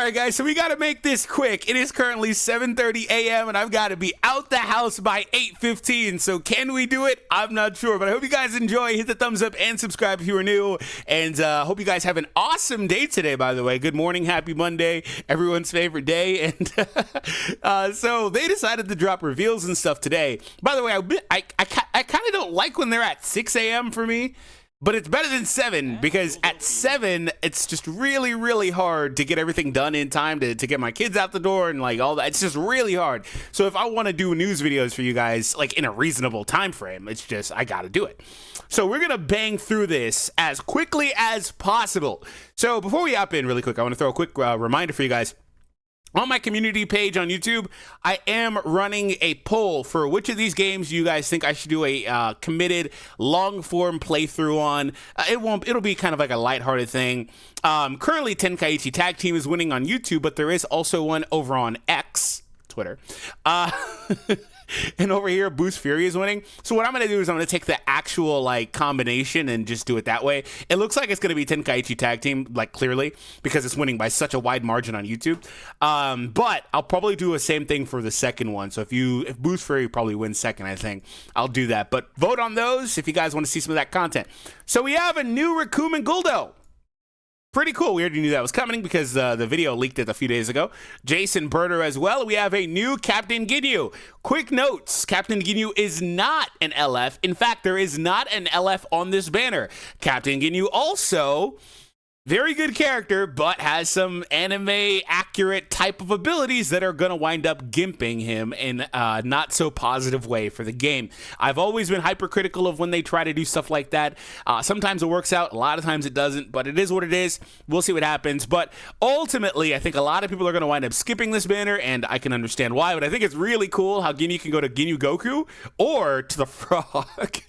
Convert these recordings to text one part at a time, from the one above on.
right, guys, so we got to make this quick. It is currently 7:30 a.m. and I've got to be out the house by 8:15. So can we do it? I'm not sure, but I hope you guys enjoy. Hit the thumbs up and subscribe if you are new. And hope you guys have an awesome day today, by the way. Good morning. Happy Monday. Everyone's favorite day. And so they decided to drop reveals and stuff today. By the way, I kind of don't like when they're at 6 a.m. for me. But it's better than 7 because at 7, it's just really, really hard to get everything done in time to get my kids out the door and like all that. It's just really hard. So if I want to do news videos for you guys like in a reasonable time frame, it's just I got to do it. So we're going to bang through this as quickly as possible. So before we hop in really quick, I want to throw a quick reminder for you guys. On my community page on YouTube, I am running a poll for which of these games you guys think I should do a committed long-form playthrough on. It'll be kind of like a lighthearted thing. Currently, Tenkaichi Tag Team is winning on YouTube, but there is also one over on X, Twitter. And over here, Boost Fury is winning. So what I'm going to do is I'm going to take the actual like combination and just do it that way. It looks like it's going to be Tenkaichi Tag Team, like clearly, because it's winning by such a wide margin on YouTube. But I'll probably do the same thing for the second one. So if Boost Fury probably wins second, I think I'll do that. But vote on those if you guys want to see some of that content. So we have a new Recoome and Guldo. Pretty cool. We already knew that was coming because the video leaked it a few days ago. Jeice and Burter as well. We have a new Captain GINYU. Quick notes. Captain GINYU is not an LF. In fact, there is not an LF on this banner. Captain GINYU also... very good character, but has some anime-accurate type of abilities that are going to wind up gimping him in a not-so-positive way for the game. I've always been hypercritical of when they try to do stuff like that. Sometimes it works out, a lot of times it doesn't, but it is what it is. We'll see what happens. But ultimately, I think a lot of people are going to wind up skipping this banner, and I can understand why, but I think it's really cool how GINYU can go to GINYU GOKU or to the frog.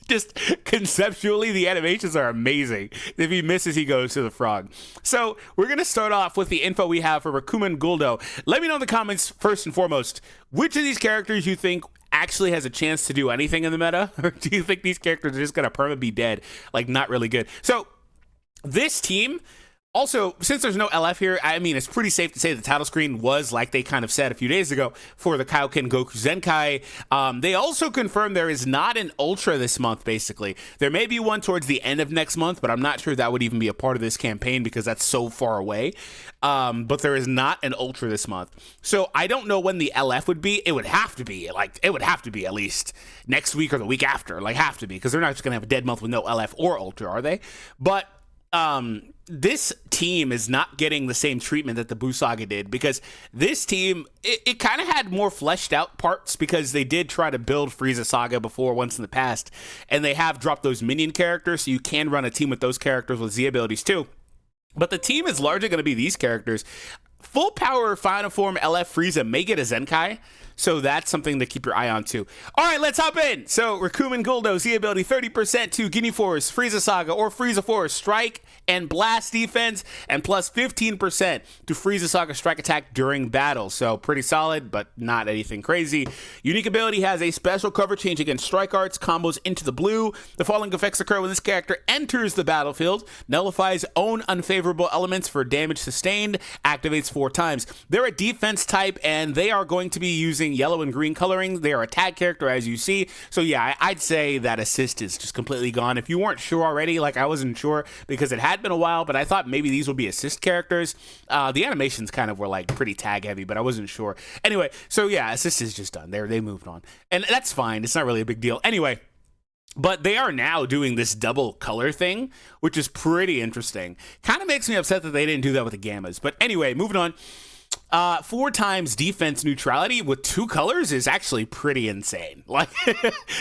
Just conceptually, the animations are amazing. If he misses, he goes to the frog. So we're going to start off with the info we have for Recoome and Guldo. Let me know in the comments, first and foremost, which of these characters you think actually has a chance to do anything in the meta? Or do you think these characters are just going to perma be dead? Like, not really good. So this team... also, since there's no LF here, I mean, it's pretty safe to say the title screen was, like they kind of said a few days ago, for the Kaioken Goku Zenkai. They also confirmed there is not an Ultra this month, basically. There may be one towards the end of next month, but I'm not sure that would even be a part of this campaign because that's so far away. But there is not an Ultra this month. So I don't know when the LF would be. It would have to be, at least next week or the week after. Like, have to be, because they're not just going to have a dead month with no LF or Ultra, are they? But... this team is not getting the same treatment that the Buu Saga did, because this team, it kind of had more fleshed out parts because they did try to build Frieza Saga before once in the past, and they have dropped those minion characters, so you can run a team with those characters with Z abilities too. But the team is largely going to be these characters. Full power Final Form LF Frieza may get a Zenkai, so that's something to keep your eye on too. All right, let's hop in. So Recoome and Guldo, Z ability 30% to GINYU Force, Frieza Saga, or Frieza Force, Strike and Blast defense, and plus 15% to Frieza Saga Strike Attack during battle. So pretty solid, but not anything crazy. Unique ability has a special cover change against Strike Arts, combos into the blue. The following effects occur when this character enters the battlefield, nullifies own unfavorable elements for damage sustained, activates 4 times. They're a defense type, and they are going to be using yellow and green coloring. They are a tag character, as you see. So yeah, I'd say that assist is just completely gone. If you weren't sure already, like I wasn't sure because it had been a while, but I thought maybe these would be assist characters. The animations kind of were like pretty tag heavy, but I wasn't sure. Anyway, so yeah, assist is just done. They moved on, and that's fine. It's not really a big deal. Anyway, but they are now doing this double color thing, which is pretty interesting. Kind of makes me upset that they didn't do that with the Gammas. But anyway, moving on. 4 times defense neutrality with 2 colors is actually pretty insane. Like,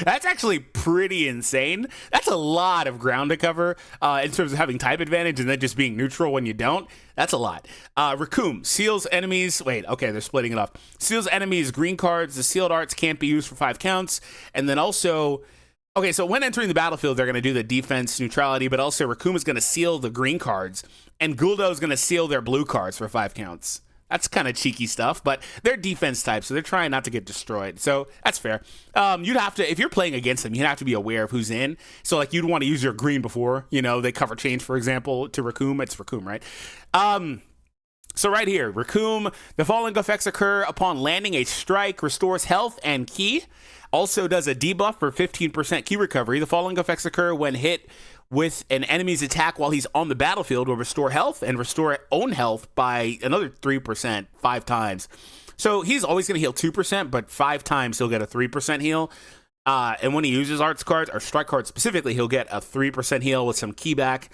that's actually pretty insane. That's a lot of ground to cover in terms of having type advantage and then just being neutral when you don't. That's a lot. Recoome seals enemies. Wait, okay, they're splitting it up. Seals enemies green cards. The sealed arts can't be used for 5 counts. And then also... okay, so when entering the battlefield, they're going to do the defense neutrality, but also Recoome is going to seal the green cards, and Guldo is going to seal their blue cards for 5 counts. That's kind of cheeky stuff, but they're defense types, so they're trying not to get destroyed. So that's fair. You'd have to, if you're playing against them, you'd have to be aware of who's in. So like you'd want to use your green before, you know, they cover change, for example, to Recoome. It's Recoome, right? So right here, Recoome, the following effects occur upon landing a strike, restores health and ki. Also does a debuff for 15% ki recovery. The following effects occur when hit with an enemy's attack while he's on the battlefield, will restore health and restore own health by another 3%, 5 times. So he's always going to heal 2%, but 5 times he'll get a 3% heal. And when he uses arts cards, or strike cards specifically, he'll get a 3% heal with some ki back.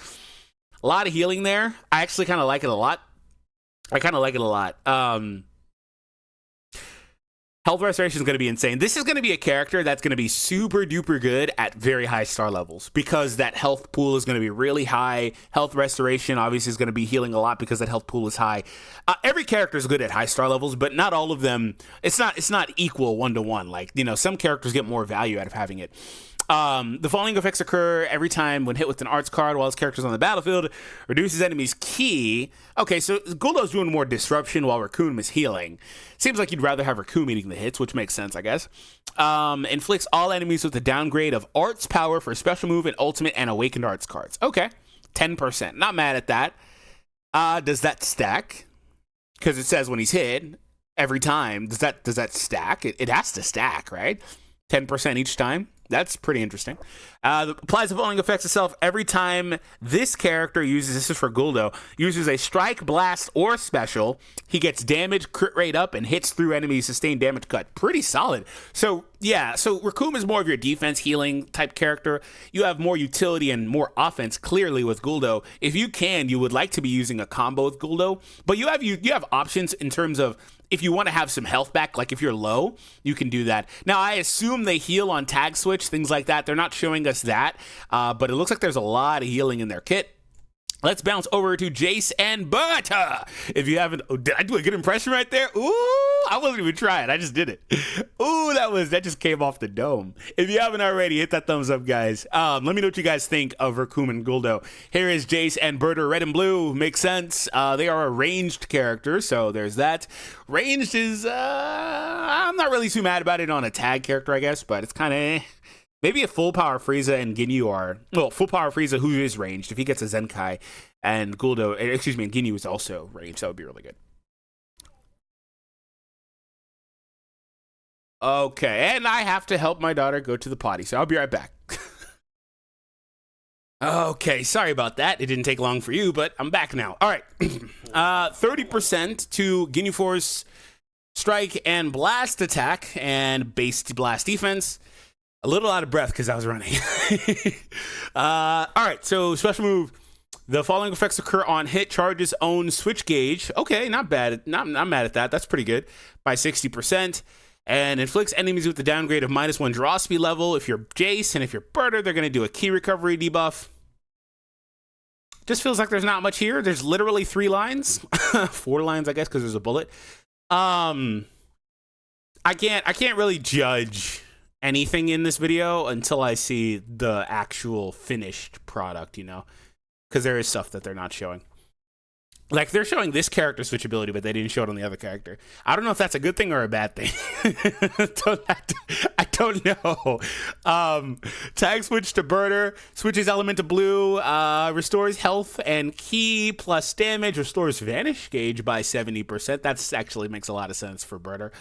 A lot of healing there. I actually kind of like it a lot. Health restoration is going to be insane. This is going to be a character that's going to be super duper good at very high star levels because that health pool is going to be really high. Health restoration obviously is going to be healing a lot because that health pool is high. Every character is good at high star levels, but not all of them. It's not equal 1-to-1. Like, you know, some characters get more value out of having it. The following effects occur every time when hit with an arts card while his character's on the battlefield. Reduces enemies' ki. Okay, so Guldo's doing more disruption while Recoome is healing. Seems like you'd rather have Recoome eating the hits, which makes sense, I guess. Inflicts all enemies with a downgrade of arts power for special move and ultimate and awakened arts cards. Okay, 10%. Not mad at that. Does that stack? Because it says when he's hit every time. Does that stack? It has to stack, right? 10% each time. That's pretty interesting. Applies the following effects itself every time this character uses, this is for Guldo, uses a strike, blast, or special. He gets damage, crit rate up, and hits through enemies, sustained damage cut. Pretty solid. So, yeah, so Recoome is more of your defense healing type character. You have more utility and more offense, clearly, with Guldo. If you can, you would like to be using a combo with Guldo, but you have options in terms of if you want to have some health back, like if you're low, you can do that. Now, I assume they heal on tag switch, things like that. They're not showing us that, but it looks like there's a lot of healing in their kit. Let's bounce over to Jeice and Burter. If you haven't, did I do a good impression right there? Ooh, I wasn't even trying. I just did it. Ooh, that just came off the dome. If you haven't already, hit that thumbs up, guys. Let me know what you guys think of Recoome and Guldo. Here is Jeice and Burter, red and blue. Makes sense. They are a ranged character, so there's that. Ranged is, I'm not really too mad about it on a tag character, I guess, but it's kind of maybe a full power Frieza and GINYU are, well, full power Frieza who is ranged. If he gets a Zenkai, and Guldo, excuse me, and GINYU is also ranged, that would be really good. Okay, and I have to help my daughter go to the potty, so I'll be right back. Okay, sorry about that. It didn't take long for you, but I'm back now. All right, 30% to GINYU Force strike and blast attack and base blast defense. A little out of breath because I was running. All right, so special move. The following effects occur on hit, charges own switch gauge. Okay, not bad. Not mad at that. That's pretty good. By 60%. And inflicts enemies with the downgrade of -1 draw speed level. If you're Jeice and if you're Burter, they're going to do a ki recovery debuff. Just feels like there's not much here. There's literally 3 lines. 4 lines, I guess, because there's a bullet. I can't really judge anything in this video until I see the actual finished product, you know, because there is stuff that they're not showing. Like, they're showing this character switchability, but they didn't show it on the other character. I don't know if that's a good thing or a bad thing. I don't know. Tag switch to Burter, switches element to blue, restores health and ki plus damage, restores vanish gauge by 70%. That's actually makes a lot of sense for Burter.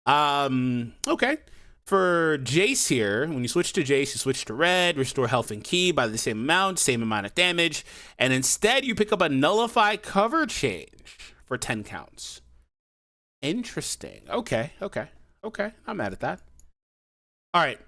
Okay. For Jeice here, when you switch to Jeice, you switch to red, restore health and ki by the same amount of damage, and instead you pick up a nullify cover change for 10 counts. Interesting. Okay. I'm mad at that. All right.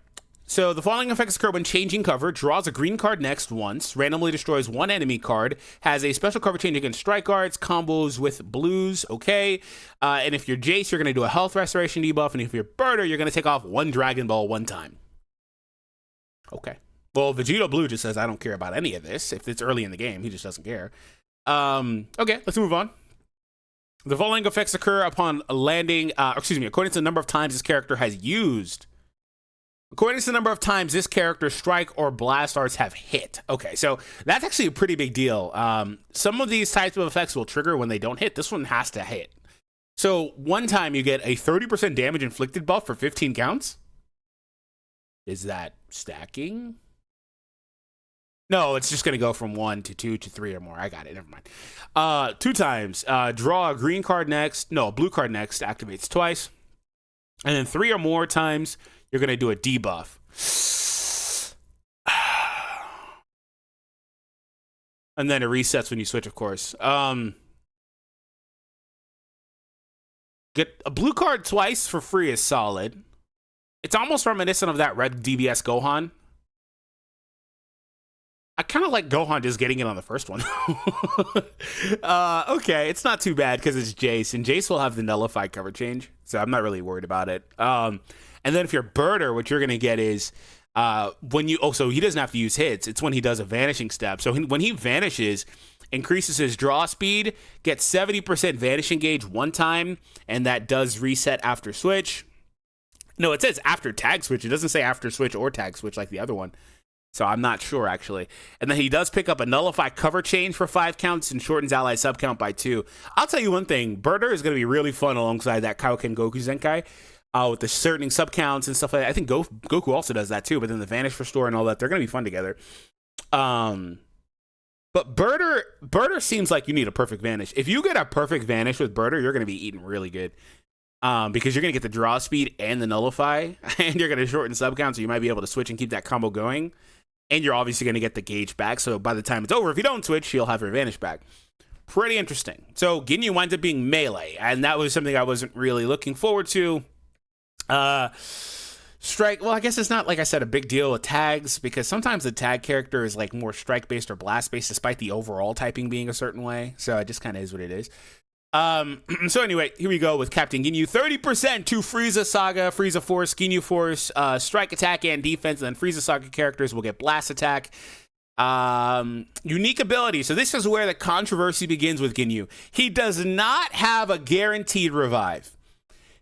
So the following effects occur when changing cover. Draws a green card next once. Randomly destroys 1 enemy card. Has a special cover change against strike guards. Combos with blues. Okay. And if you're Jeice, you're going to do a health restoration debuff. And if you're Burter, you're going to take off 1 Dragon Ball 1 time. Okay. Well, Vegito Blue just says, I don't care about any of this. If it's early in the game, he just doesn't care. Okay, let's move on. The following effects occur upon landing, according to the number of times this character has used. According to the number of times this character's strike or blast arts have hit. Okay, so that's actually a pretty big deal. Some of these types of effects will trigger when they don't hit. This one has to hit. So one time you get a 30% damage inflicted buff for 15 counts. Is that stacking? No, it's just going to go from 1 to 2 to 3 or more. I got it. Never mind. 2 times. Draw a green card next. No, a blue card next. Activates twice. And then 3 or more times, you're going to do a debuff. And then it resets when you switch, of course. Get a blue card twice for free is solid. It's almost reminiscent of that red DBS Gohan. I kind of like Gohan just getting it on the first one. Okay, it's not too bad because it's Jeice, and Jeice will have the nullified cover change, so I'm not really worried about it. And then if you're Burter, what you're going to get is when you... Oh, so he doesn't have to use hits. It's when he does a vanishing step. So when he vanishes, increases his draw speed, gets 70% vanishing gauge one time, and that does reset after switch. No, it says after tag switch. It doesn't say after switch or tag switch like the other one. So I'm not sure, actually. And then he does pick up a nullify cover change for 5 counts and shortens ally sub count by 2. I'll tell you one thing. Burter is going to be really fun alongside that Kaioken Goku Zenkai with the shortening sub counts and stuff like that. I think Goku also does that too, but then the Vanish Restore and all that, they're going to be fun together. But Burter seems like you need a perfect Vanish. If you get a perfect Vanish with Burter, you're going to be eating really good. Because you're going to get the draw speed and the nullify, and you're going to shorten sub count, so you might be able to switch and keep that combo going. And you're obviously going to get the gauge back, so by the time it's over, if you don't switch, you'll have your Vanish back. Pretty interesting. So GINYU winds up being melee, and that was something I wasn't really looking forward to. Strike, well, I guess it's not, like I said, a big deal with tags, because sometimes the tag character is like more strike-based or blast-based, despite the overall typing being a certain way, so it just kind of is what it is. So anyway, here we go with Captain GINYU. 30% to Frieza Saga, Frieza Force, GINYU Force, strike attack and defense, and then Frieza Saga characters will get blast attack. Unique ability. So this is where the controversy begins with GINYU. He does not have a guaranteed revive.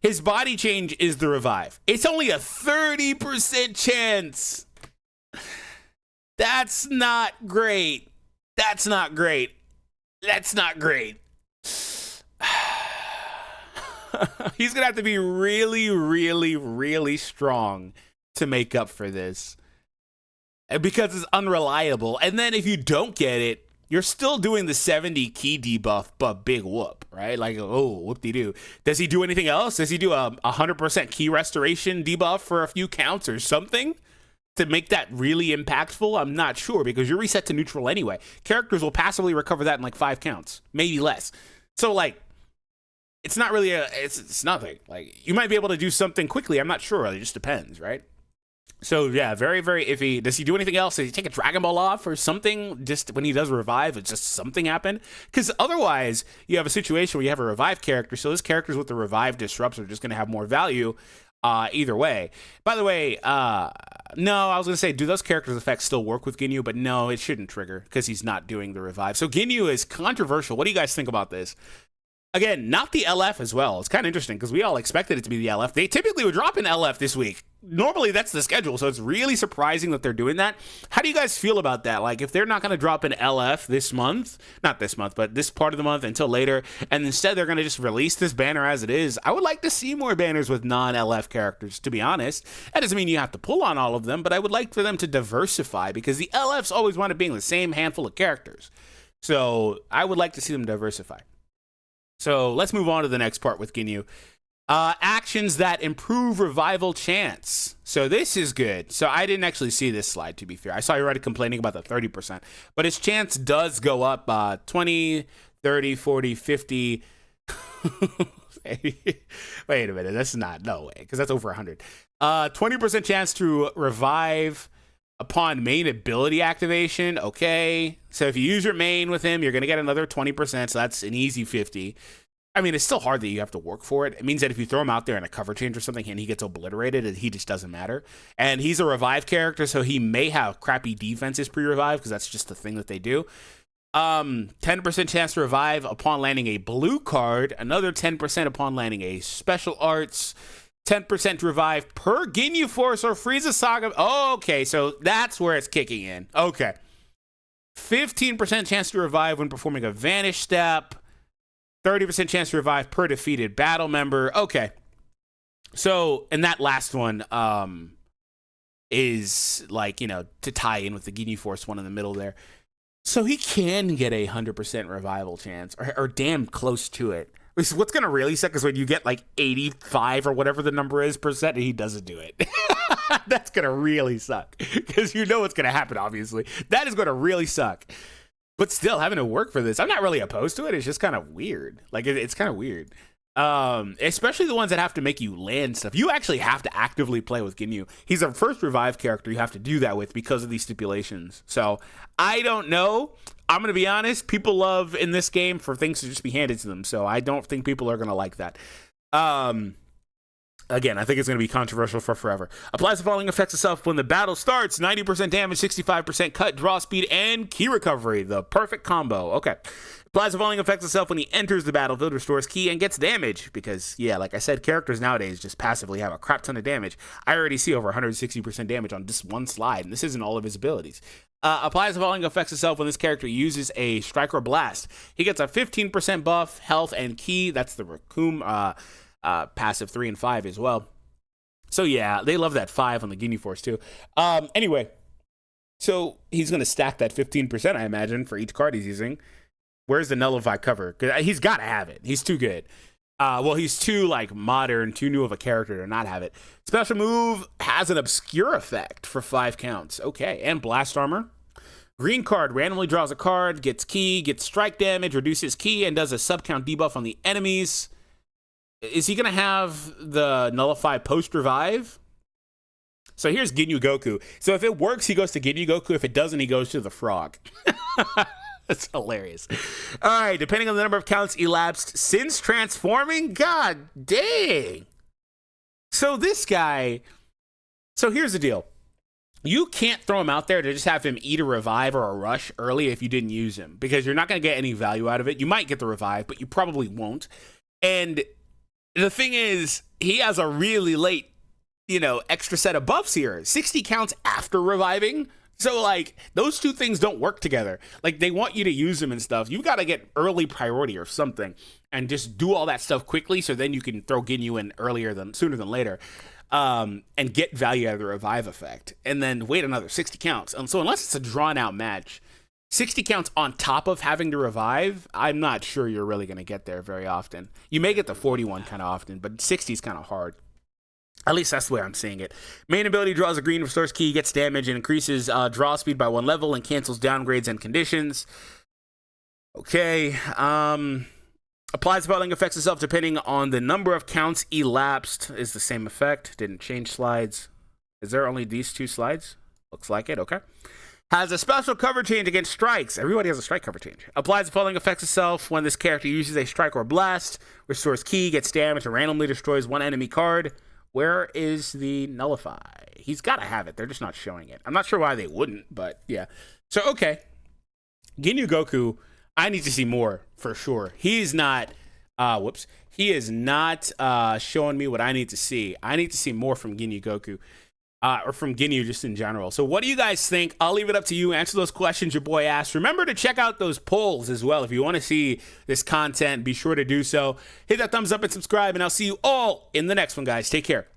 His body change is the revive. It's only a 30% chance. That's not great. That's not great. That's not great. He's gonna have to be really, really, really strong to make up for this, because it's unreliable. And then if you don't get it, you're still doing the 70 key debuff, but big whoop, right? Like, oh, whoop-de-doo. Does he do anything else? Does he do a 100% key restoration debuff for a few counts or something to make that really impactful? I'm not sure, because you're reset to neutral anyway. Characters will passively recover that in like 5 counts, maybe less. So like, it's not really it's nothing. Like, you might be able to do something quickly. I'm not sure. It just depends, right? So yeah, very, very iffy. Does he do anything else? Does he take a Dragon Ball off or something? Just when he does revive, it's just something happen? Because otherwise, you have a situation where you have a revive character. So those characters with the revive disrupts are just going to have more value either way. By the way, no, I was going to say, do those characters' effects still work with GINYU? But no, it shouldn't trigger because he's not doing the revive. So GINYU is controversial. What do you guys think about this? Again, not the LF as well. It's kind of interesting because we all expected it to be the LF. They typically would drop an LF this week. Normally, that's the schedule, so it's really surprising that they're doing that. How do you guys feel about that? Like, if they're not going to drop an LF this month, not this month, but this part of the month until later, and instead they're going to just release this banner as it is, I would like to see more banners with non-LF characters, to be honest. That doesn't mean you have to pull on all of them, but I would like for them to diversify, because the LFs always want to be the same handful of characters. So I would like to see them diversify. So let's move on to the next part with GINYU. Actions that improve revival chance. So this is good. So I didn't actually see this slide, to be fair. I saw you already complaining about the 30%. But his chance does go up 20, 30, 40, 50. Wait a minute. That's not, no way, because that's over 100. 20% chance to revive upon main ability activation. Okay, so if you use your main with him, you're going to get another 20%, so that's an easy 50. I mean, it's still hard that you have to work for it. It means that if you throw him out there in a cover change or something and he gets obliterated, he just doesn't matter. And he's a revive character, so he may have crappy defenses pre-revive, because that's just the thing that they do. 10% chance to revive upon landing a blue card, another 10% upon landing a special arts, 10% revive per GINYU Force or Frieza Saga. Okay, so that's where it's kicking in. Okay. 15% chance to revive when performing a Vanish Step. 30% chance to revive per defeated battle member. Okay. So, and that last one, is like, you know, to tie in with the Ginyu Force one in the middle there. So he can get a 100% revival chance, or damn close to it. What's going to really suck is when you get like 85 or whatever the number is percent and he doesn't do it. That's going to really suck because you know what's going to happen, obviously. That is going to really suck. But still, having to work for this, I'm not really opposed to it. It's just kind of weird. Like, it's kind of weird. Especially the ones that have to make you land stuff. You actually have to actively play with Ginyu. He's a first revive character you have to do that with because of these stipulations. So I don't know. I'm going to be honest. People love in this game for things to just be handed to them. So I don't think people are going to like that. Again, I think it's going to be controversial for forever. Applies the following effects itself when the battle starts. 90% damage, 65% cut, draw speed, and ki recovery. The perfect combo. Okay. Applies the following effects itself when he enters the battlefield, restores ki, and gets damage. Because, yeah, like I said, characters nowadays just passively have a crap ton of damage. I already see over 160% damage on just one slide, and this isn't all of his abilities. Applies the following effects itself when this character uses a strike or blast. He gets a 15% buff, health, and ki. That's the Recoome passive 3 and 5 as well. So yeah, they love that 5 on the Ginyu Force too. Anyway, so he's going to stack that 15%, I imagine, for each card he's using. Where's the nullify cover? Because he's got to have it. He's too good. Well, he's too like modern, too new of a character to not have it. Special move has an obscure effect for 5 counts. Okay, and blast armor. Green card randomly draws a card, gets ki, gets strike damage, reduces ki, and does a sub-count debuff on the enemies. Is he going to have the nullify post-revive? So here's Ginyu Goku. So if it works, he goes to Ginyu Goku. If it doesn't, he goes to the frog. That's hilarious. All right, depending on the number of counts elapsed since transforming, god dang. So this guy, so here's the deal. You can't throw him out there to just have him eat a revive or a rush early if you didn't use him, because you're not going to get any value out of it. You might get the revive, but you probably won't. And the thing is, he has a really late, you know, extra set of buffs here. 60 counts after reviving. So, like, those two things don't work together. Like, they want you to use them and stuff. You got to get early priority or something and just do all that stuff quickly so then you can throw Ginyu in sooner than later, and get value out of the revive effect. And then wait another 60 counts. And so unless it's a drawn-out match, 60 counts on top of having to revive, I'm not sure you're really going to get there very often. You may get the 41 kind of often, but 60 is kind of hard. At least that's the way I'm seeing it. Main ability draws a green, restores ki, gets damage, and increases draw speed by 1 level and cancels downgrades and conditions. Okay. Applies following effects itself depending on the number of counts elapsed. Is the same effect. Didn't change slides. Is there only these 2 slides? Looks like it. Okay. Has a special cover change against strikes. Everybody has a strike cover change. Applies the following effects itself when this character uses a strike or blast. Restores ki, gets damage, and randomly destroys 1 enemy card. Where is the nullify? He's got to have it. They're just not showing it. I'm not sure why they wouldn't, but yeah. So, okay. Ginyu Goku, I need to see more for sure. He's not, he is not showing me what I need to see. I need to see more from Ginyu Goku. Or from Ginyu just in general. So what do you guys think? I'll leave it up to you. Answer those questions your boy asked. Remember to check out those polls as well. If you want to see this content, be sure to do so. Hit that thumbs up and subscribe, and I'll see you all in the next one, guys. Take care.